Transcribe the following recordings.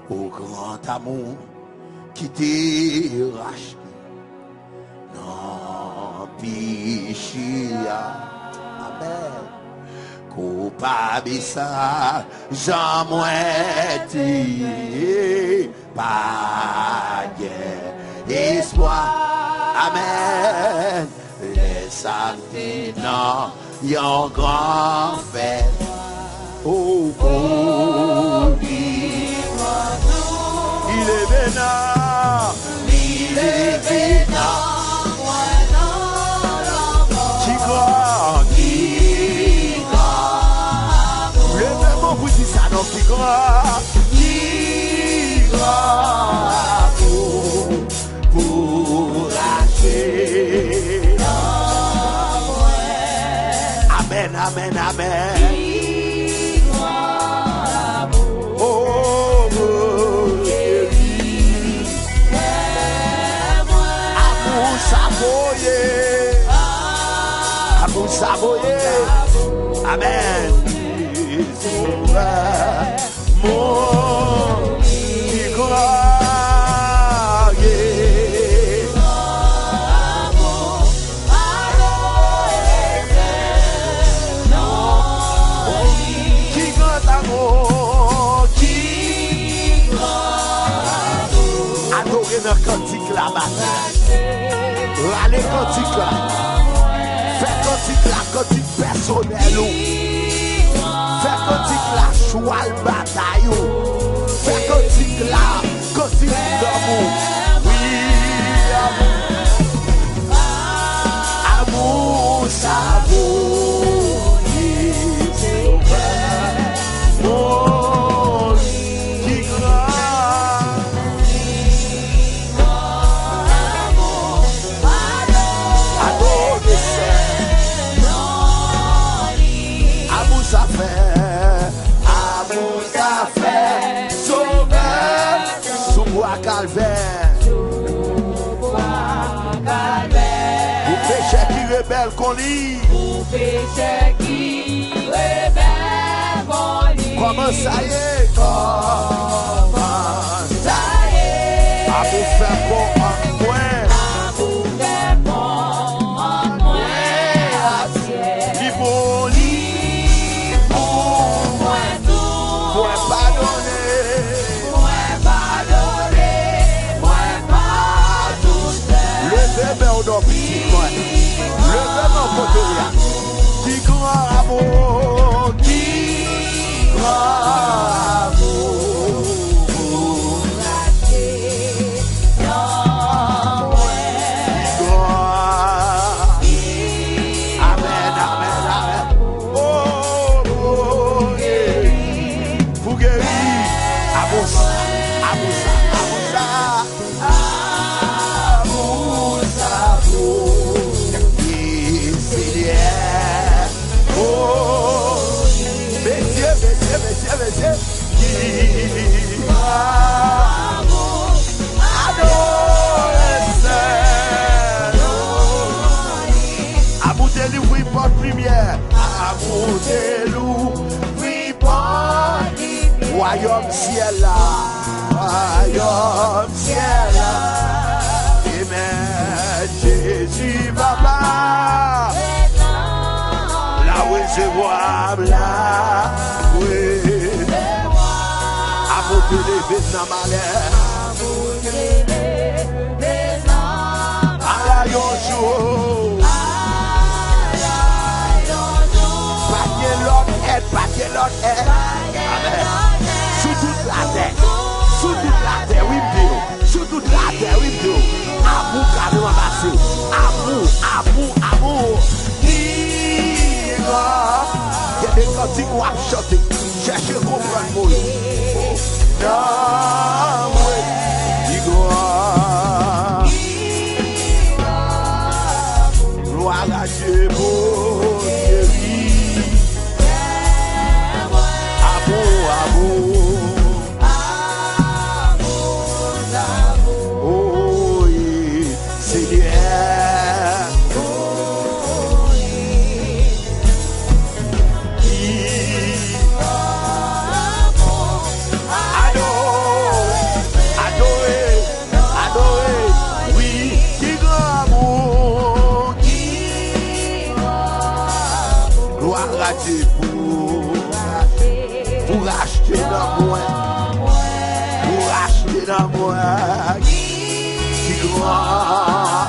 Au grand amour qui t'est racheté. Non, péché. Amen. Coupable ça, j'en moitié. Pas d'espoir. Amen. Les saints, non, yon grand fait. Oh, oh, il est vénard. Il est vénard. Qui croit? Le même mot vous dit ça, non? Qui croit? Pour lâcher. Amen, amen, amen. Saboye, amen. Mon qui croit, qui grand amour, qui adorer notre cantique là matin. Allez cantique là. Fais cantique la cantique personnelle. Fais cantique la choix le bataille. Fais cantique la cantique d'amour. Oui, amour, ça vaut. C'est vrai. Mon qui croit. Calvaire, pour péché qui rebelle qu'on lit, pour péché qui rebelle qu'on lit. Comment ça y est, comment ça y est, à vous faire bon en point, à vous faire bon en point, libre, moi tout, point pardonner. Le verbe petit moi, le verbe en poteria, qui croit amour, qui croit amour, amen, amen, amen, oh, pour guérir, amour ça, amour ça, amour ça. Amoutez-lui, oui, porte lumière. Amoutez-lui, oui, porte lumière. Royaume ciel là, royaume ciel là. Amen. Jésus va là. Là où je vois là, oui. Amoutez les Vietnam à l'air. À la yonjou. Pas l'autre aide. Amen. Sous toute la terre. Sous toute la terre, oui, Dieu. Sous toute la terre, oui, Dieu. Amour, carrément massé. Amour, amour, amour. Il y a des cantiques où à chanter. Cherchez à comprendre mon nom. Non, oui. Gloire à Dieu, bon Dieu. Oh, oui, Seigneur. pour racheter dans moi, pour racheter dans moi, qui croit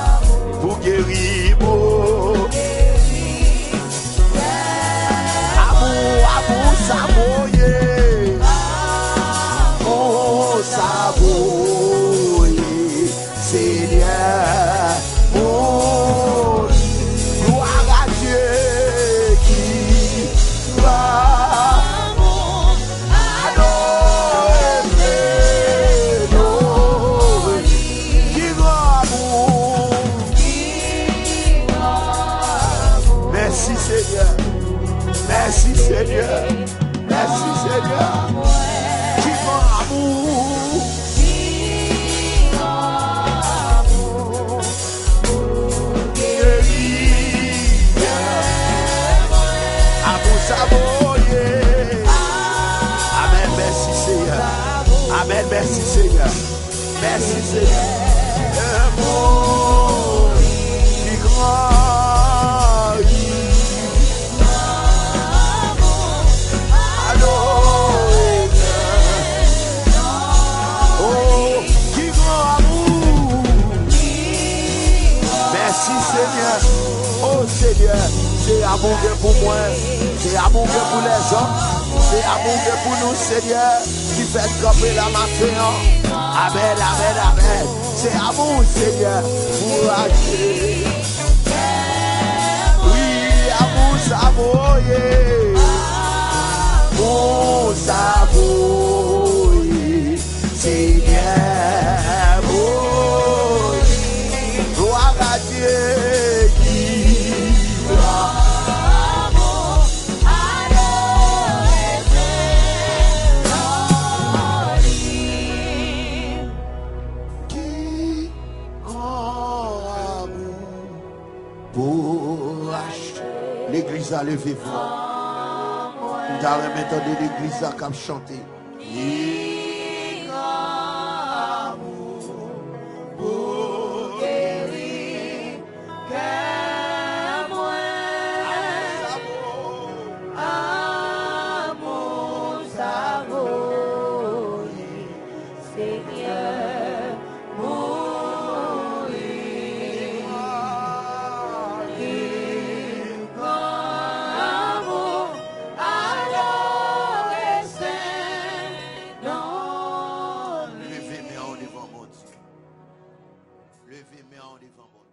pour guérir moi. Amour, savoyer, oh savoyer, Seigneur, oh gloire à Dieu qui va adorer, qui va amour. Merci Seigneur. Merci Seigneur, merci Seigneur, qui grand amour, amour savoyer. Amen, merci Seigneur, amen, merci Seigneur, merci Seigneur, amour, qui grand. Seigneur, oh Seigneur, c'est amour pour moi, c'est amour pour les hommes, c'est amour pour nous, Seigneur, qui fait camper la matin. Amen, amen, amen. C'est amour, Seigneur, pour agir. Oui, amour, savoyer. Amour, savoyer, Seigneur. L'église a levé voix. Nous avons maintenant l'église a comme chanter. Levez mes en devant mon Dieu.